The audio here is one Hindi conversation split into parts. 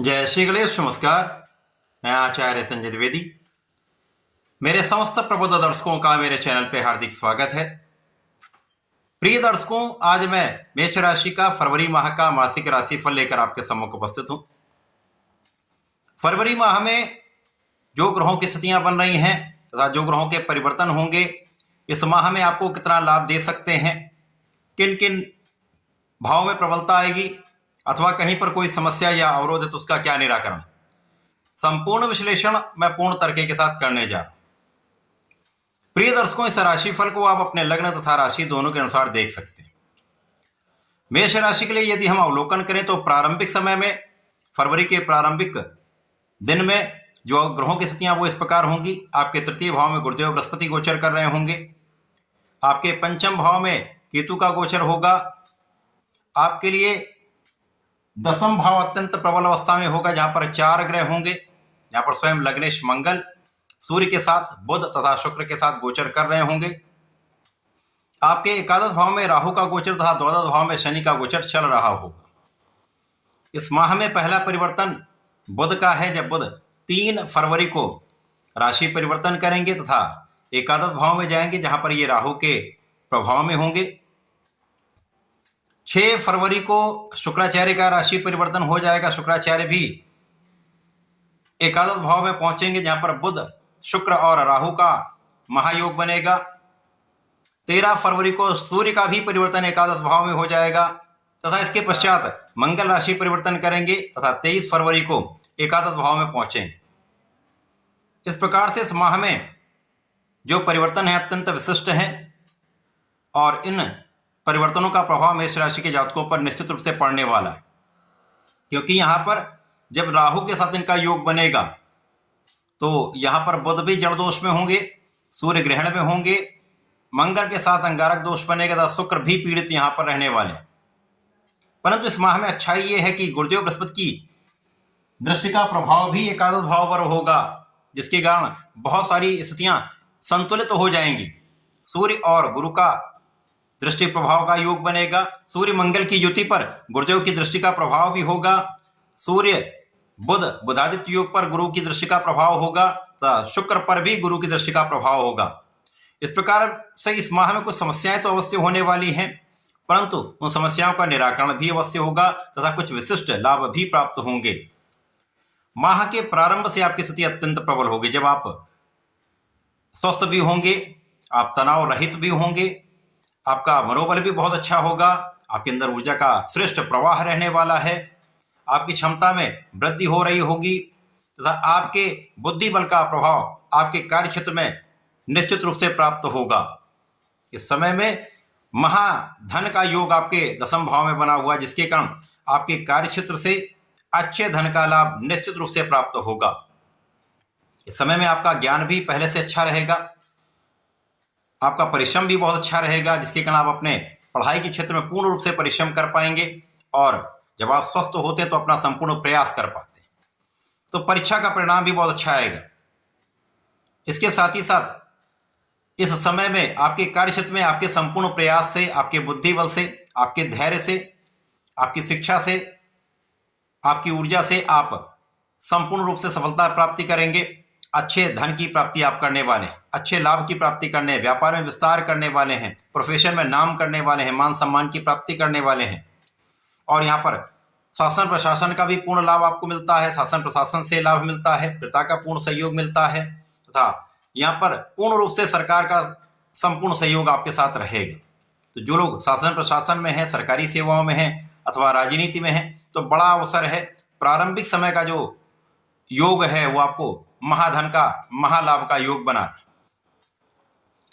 जय श्री गणेश। नमस्कार, मैं आचार्य संजय द्विवेदी। मेरे समस्त प्रबुद्ध दर्शकों का मेरे चैनल पे हार्दिक स्वागत है। प्रिय दर्शकों, आज मैं मेष राशि का फरवरी माह का मासिक राशिफल लेकर आपके सम्मुख उपस्थित हूं। फरवरी माह में जो ग्रहों की स्थितियां बन रही हैं तथा जो ग्रहों के परिवर्तन होंगे, इस माह में आपको कितना लाभ दे सकते हैं, किन किन भाव में प्रबलता आएगी अथवा कहीं पर कोई समस्या या अवरोध है तो उसका क्या निराकरण, संपूर्ण विश्लेषण मैं पूर्ण तरीके के साथ करने जा रहा हूं। प्रिय दर्शकों, इस राशिफल को आप अपने लग्न तथा राशि दोनों के अनुसार देख सकते हैं। मेष राशि के लिए यदि हम अवलोकन करें तो प्रारंभिक समय में, फरवरी के प्रारंभिक दिन में जो ग्रहों की स्थितियां वो इस प्रकार होंगी। आपके तृतीय भाव में गुरुदेव बृहस्पति गोचर कर रहे होंगे। आपके पंचम भाव में केतु का गोचर होगा। आपके लिए दसम भाव अत्यंत प्रबल अवस्था में होगा, जहां पर 4 ग्रह होंगे। यहां पर स्वयं लग्नेश मंगल सूर्य के साथ बुध तथा शुक्र के साथ गोचर कर रहे होंगे। आपके एकादश भाव में राहु का गोचर तथा द्वादश भाव में शनि का गोचर चल रहा होगा। इस माह में पहला परिवर्तन बुध का है, जब बुध 3 फरवरी को राशि परिवर्तन करेंगे तथा एकादश भाव में जाएंगे, जहां पर ये राहु के प्रभाव में होंगे। 6 फरवरी को शुक्राचार्य का राशि परिवर्तन हो जाएगा। शुक्राचार्य भी एकादश भाव में पहुंचेंगे, जहां पर बुध, शुक्र और राहु का महायोग बनेगा। 13 फरवरी को सूर्य का भी परिवर्तन एकादश भाव में हो जाएगा तथा इसके पश्चात मंगल राशि परिवर्तन करेंगे तथा 23 फरवरी को एकादश भाव में पहुंचेंगे। इस प्रकार से इस माह में जो परिवर्तन है अत्यंत विशिष्ट है और इन परिवर्तनों का प्रभाव मेष राशि के जातकों पर निश्चित रूप से पड़ने वाला है, क्योंकि यहां पर जब राहु के साथ इनका योग बनेगा तो यहां पर बुध भी जड़ दोष में होंगे, सूर्य ग्रहण में होंगे, मंगल के साथ अंगारक दोष बनेगा तथा शुक्र भी पीड़ित यहां पर रहने वाले। परंतु इस माह में अच्छाई यह है कि गुरुदेव बृहस्पति की दृष्टि का प्रभाव भी एकादश भाव पर होगा, जिसके कारण बहुत सारी स्थितियां संतुलित हो जाएंगी। सूर्य और गुरु का दृष्टि प्रभाव का योग बनेगा। सूर्य मंगल की युति पर गुरुदेव की दृष्टि का प्रभाव भी होगा। सूर्य बुध बुधादित्य योग पर गुरु की दृष्टि का प्रभाव होगा तथा शुक्र पर भी गुरु की दृष्टि का प्रभाव होगा। इस प्रकार से इस माह में कुछ समस्याएं तो अवश्य होने वाली हैं, परंतु उन समस्याओं का निराकरण भी अवश्य होगा तथा कुछ विशिष्ट लाभ भी प्राप्त होंगे। माह के प्रारंभ से आपकी स्थिति अत्यंत प्रबल होगी, जब आप स्वस्थ भी होंगे, आप तनाव रहित भी होंगे, आपका मनोबल भी बहुत अच्छा होगा, आपके अंदर ऊर्जा का श्रेष्ठ प्रवाह रहने वाला है, आपकी क्षमता में वृद्धि हो रही होगी तथा आपके बुद्धि बल का प्रभाव आपके कार्य क्षेत्र में निश्चित रूप से प्राप्त होगा। इस समय में महाधन का योग आपके दसम भाव में बना हुआ, जिसके कारण आपके कार्य क्षेत्र से अच्छे धन का लाभ निश्चित रूप से प्राप्त होगा। इस समय में आपका ज्ञान भी पहले से अच्छा रहेगा, आपका परिश्रम भी बहुत अच्छा रहेगा, जिसके कारण आप अपने पढ़ाई के क्षेत्र में पूर्ण रूप से परिश्रम कर पाएंगे और जब आप स्वस्थ होते हैं तो अपना संपूर्ण प्रयास कर पाते हैं, तो परीक्षा का परिणाम भी बहुत अच्छा आएगा। इसके साथ ही साथ इस समय में आपके कार्य क्षेत्र में आपके संपूर्ण प्रयास से, आपके बुद्धि बल से, आपके धैर्य से, आपकी शिक्षा से, आपकी ऊर्जा से आप संपूर्ण रूप से सफलता प्राप्ति करेंगे। अच्छे धन की प्राप्ति आप करने वाले हैं, अच्छे लाभ की प्राप्ति करने, व्यापार में विस्तार करने वाले हैं, प्रोफेशन में नाम करने वाले हैं, मान सम्मान की प्राप्ति करने वाले हैं। और यहाँ पर शासन प्रशासन का भी पूर्ण लाभ आपको मिलता है, शासन प्रशासन से लाभ मिलता है, पिता का पूर्ण सहयोग मिलता है तथा यहाँ पर पूर्ण रूप से सरकार का संपूर्ण सहयोग आपके साथ रहेगा। तो जो लोग शासन प्रशासन में हैं, सरकारी सेवाओं में हैं अथवा राजनीति में हैं, तो बड़ा अवसर है। प्रारंभिक समय का जो योग है वो आपको महाधन का, महालाभ का योग बना रहा।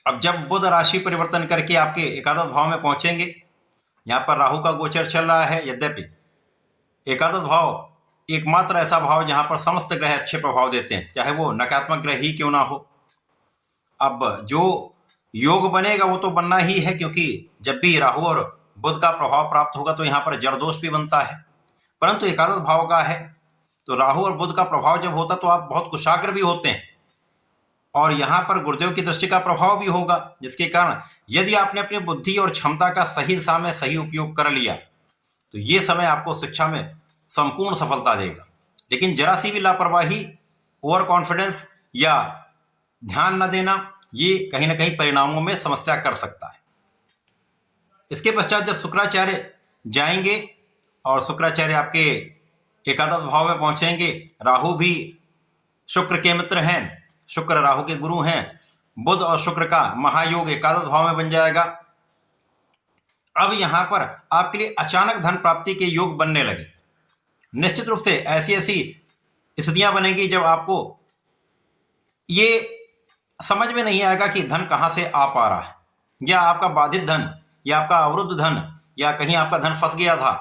अब जब बुध राशि परिवर्तन करके आपके एकादश भाव में पहुंचेंगे, यहां पर राहु का गोचर चल रहा है। यद्यपि एकादश भाव एकमात्र ऐसा भाव जहां पर समस्त ग्रह अच्छे प्रभाव देते हैं, चाहे वो नकारात्मक ग्रह ही क्यों ना हो। अब जो योग बनेगा वो तो बनना ही है, क्योंकि जब भी राहु और बुध का प्रभाव प्राप्त होगा तो यहाँ पर जड़ दोष भी बनता है, परंतु एकादश भाव का है तो राहु और बुध का प्रभाव जब होता तो आप बहुत कुशाग्र भी होते हैं और यहाँ पर गुरुदेव की दृष्टि का प्रभाव भी होगा, जिसके कारण यदि आपने अपनी बुद्धि और क्षमता का सही दिशा में सही उपयोग कर लिया तो ये समय आपको शिक्षा में संपूर्ण सफलता देगा। लेकिन जरा सी भी लापरवाही, ओवर कॉन्फिडेंस या ध्यान न देना, ये कहीं ना कहीं परिणामों में समस्या कर सकता है। इसके पश्चात जब शुक्राचार्य जाएंगे और शुक्राचार्य आपके एकादश भाव में पहुंचेंगे, राहु भी शुक्र के मित्र हैं, शुक्र राहु के गुरु हैं, बुध और शुक्र का महायोग एकादश भाव में बन जाएगा। अब यहां पर आपके लिए अचानक धन प्राप्ति के योग बनने लगे। निश्चित रूप से ऐसी ऐसी स्थितियां बनेंगी जब आपको ये समझ में नहीं आएगा कि धन कहां से आ पा रहा है, या आपका बाधित धन या आपका अवरुद्ध धन या कहीं आपका धन फंस गया था,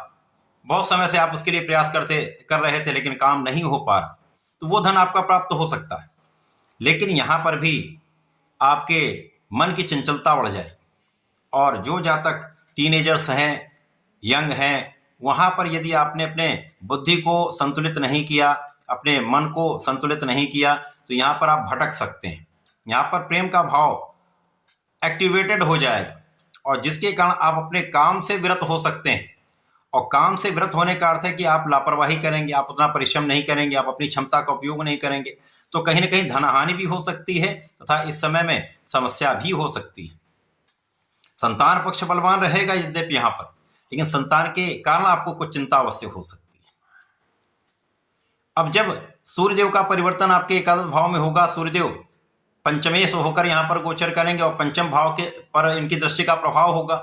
बहुत समय से आप उसके लिए प्रयास कर रहे थे लेकिन काम नहीं हो पा रहा, तो वो धन आपका प्राप्त हो सकता है। लेकिन यहां पर भी आपके मन की चंचलता बढ़ जाए, और जो जातक टीनेजर्स हैं, यंग हैं, वहां पर यदि आपने अपने बुद्धि को संतुलित नहीं किया, अपने मन को संतुलित नहीं किया, तो यहां पर आप भटक सकते हैं। यहां पर प्रेम का भाव एक्टिवेटेड हो जाएगा, और जिसके कारण आप अपने काम से विरत हो सकते हैं। और काम से विरत होने का अर्थ है कि आप लापरवाही करेंगे, आप उतना परिश्रम नहीं करेंगे, आप अपनी क्षमता का उपयोग नहीं करेंगे, तो कहीं ना कहीं धनहानि भी हो सकती है तथा इस समय में समस्या भी हो सकती है। संतान पक्ष बलवान रहेगा यद्यपि यहां पर, लेकिन संतान के कारण आपको कुछ चिंता अवश्य हो सकती है। अब जब सूर्यदेव का परिवर्तन आपके एकादश भाव में होगा, सूर्यदेव पंचमेश होकर यहां पर गोचर करेंगे और पंचम भाव के पर इनकी दृष्टि का प्रभाव होगा।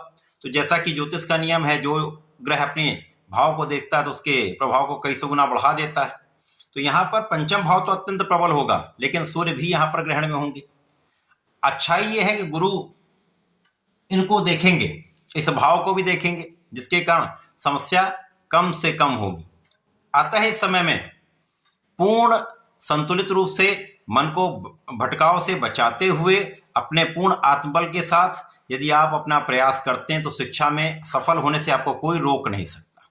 तो जैसा कि ज्योतिष का नियम है, जो ग्रह अपने भाव को देखता है तो उसके प्रभाव को कई सौ गुना बढ़ा देता है। तो यहां पर पंचम भाव तो अत्यंत प्रबल होगा, लेकिन सूर्य भी यहां पर ग्रहण में होंगे। अच्छाई ये है कि गुरु इनको देखेंगे, इस भाव को भी देखेंगे, जिसके कारण समस्या कम से कम होगी। अतः इस समय में पूर्ण संतुलित रूप से मन को भटकाव से बचाते हुए अपने पूर्ण आत्मबल के साथ यदि आप अपना प्रयास करते हैं तो शिक्षा में सफल होने से आपको कोई रोक नहीं सकता।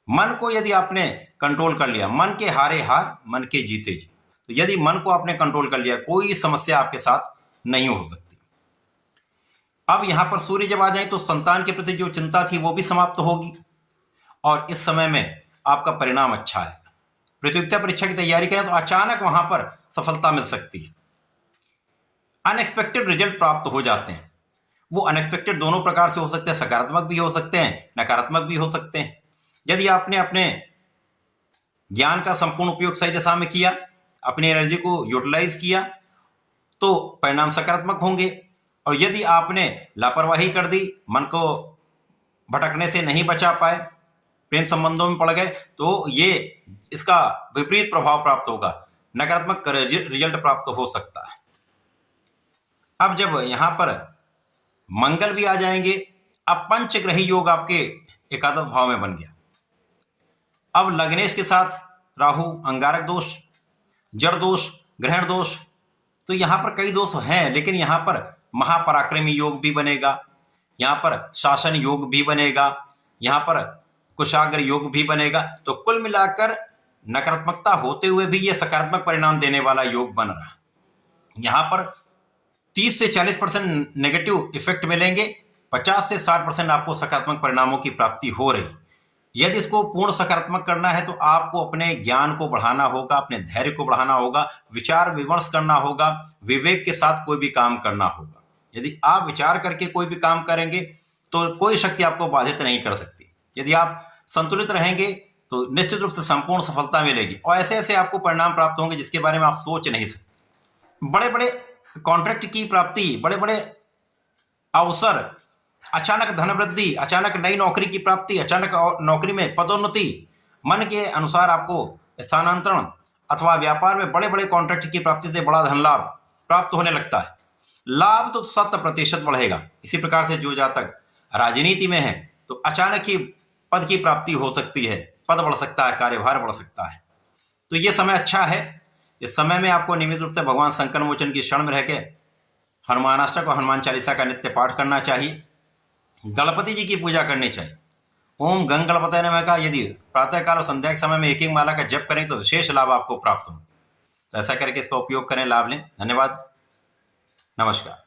मन को यदि आपने कंट्रोल कर लिया, मन के हारे हार, मन के जीते जीत, तो यदि मन को आपने कंट्रोल कर लिया, कोई समस्या आपके साथ नहीं हो सकती। अब यहां पर सूर्य जब आ जाए तो संतान के प्रति जो चिंता थी वो भी समाप्त होगी, और इस समय में आपका परिणाम अच्छा है। प्रतियोगिता परीक्षा की तैयारी करें तो अचानक वहां पर सफलता मिल सकती है, अनएक्सपेक्टेड रिजल्ट प्राप्त हो जाते हैं। वो अनएक्सपेक्टेड दोनों प्रकार से हो सकते हैं, सकारात्मक भी हो सकते हैं, नकारात्मक भी हो सकते हैं। यदि आपने अपने ज्ञान का संपूर्ण उपयोग सही दिशा में किया, अपनी एनर्जी को यूटिलाइज किया, तो परिणाम सकारात्मक होंगे। और यदि आपने लापरवाही कर दी, मन को भटकने से नहीं बचा पाए, प्रेम संबंधों में पड़ गए, तो ये इसका विपरीत प्रभाव प्राप्त होगा, नकारात्मक रिजल्ट प्राप्त हो सकता है। अब जब यहां पर मंगल भी आ जाएंगे, अब पंचग्रही योग आपके एकादश भाव में बन गया। अब लग्नेश के साथ राहु, अंगारक दोष, जड़ दोष, ग्रहण दोष, तो यहां पर कई दोष हैं, लेकिन यहां पर महापराक्रमी योग भी बनेगा, यहां पर शासन योग भी बनेगा, यहां पर कुशाग्र योग भी बनेगा। तो कुल मिलाकर नकारात्मकता होते हुए भी यह सकारात्मक परिणाम देने वाला योग बन रहा। यहां पर 30 से 40% नेगेटिव इफेक्ट मिलेंगे, 50 से 60% आपको सकारात्मक परिणामों की प्राप्ति हो रही। यदि इसको पूर्ण सकारात्मक करना है तो आपको अपने ज्ञान को बढ़ाना होगा, अपने धैर्य को बढ़ाना होगा, विचार विमर्श करना होगा, विवेक के साथ कोई भी काम करना होगा। यदि आप विचार करके कोई भी काम करेंगे तो कोई शक्ति आपको बाधित नहीं कर सकती। यदि आप संतुलित रहेंगे तो निश्चित रूप से संपूर्ण सफलता मिलेगी, और ऐसे ऐसे आपको परिणाम प्राप्त होंगे जिसके बारे में आप सोच नहीं सकते। बड़े बड़े कॉन्ट्रैक्ट की प्राप्ति, बड़े बड़े अवसर, अचानक धन वृद्धि, अचानक नई नौकरी की प्राप्ति, अचानक नौकरी में पदोन्नति, मन के अनुसार आपको स्थानांतरण अथवा व्यापार में बड़े बड़े कॉन्ट्रैक्ट की प्राप्ति से बड़ा धन लाभ प्राप्त होने लगता है। लाभ तो 100% बढ़ेगा। इसी प्रकार से जो जातक राजनीति में है तो अचानक ही पद की प्राप्ति हो सकती है, पद बढ़ सकता है, कार्यभार बढ़ सकता है। तो ये समय अच्छा है। इस समय में आपको नियमित रूप से भगवान संकट मोचन की शरण में रह के हनुमानाष्टक और हनुमान चालीसा का नित्य पाठ करना चाहिए, गणपति जी की पूजा करनी चाहिए। ओम गंग गणपतये नमः का यदि प्रातःकाल और संध्या के समय में एक एक माला का जप करें तो विशेष लाभ आपको प्राप्त हो। तो ऐसा करके इसका उपयोग करें, लाभ लें। धन्यवाद, नमस्कार।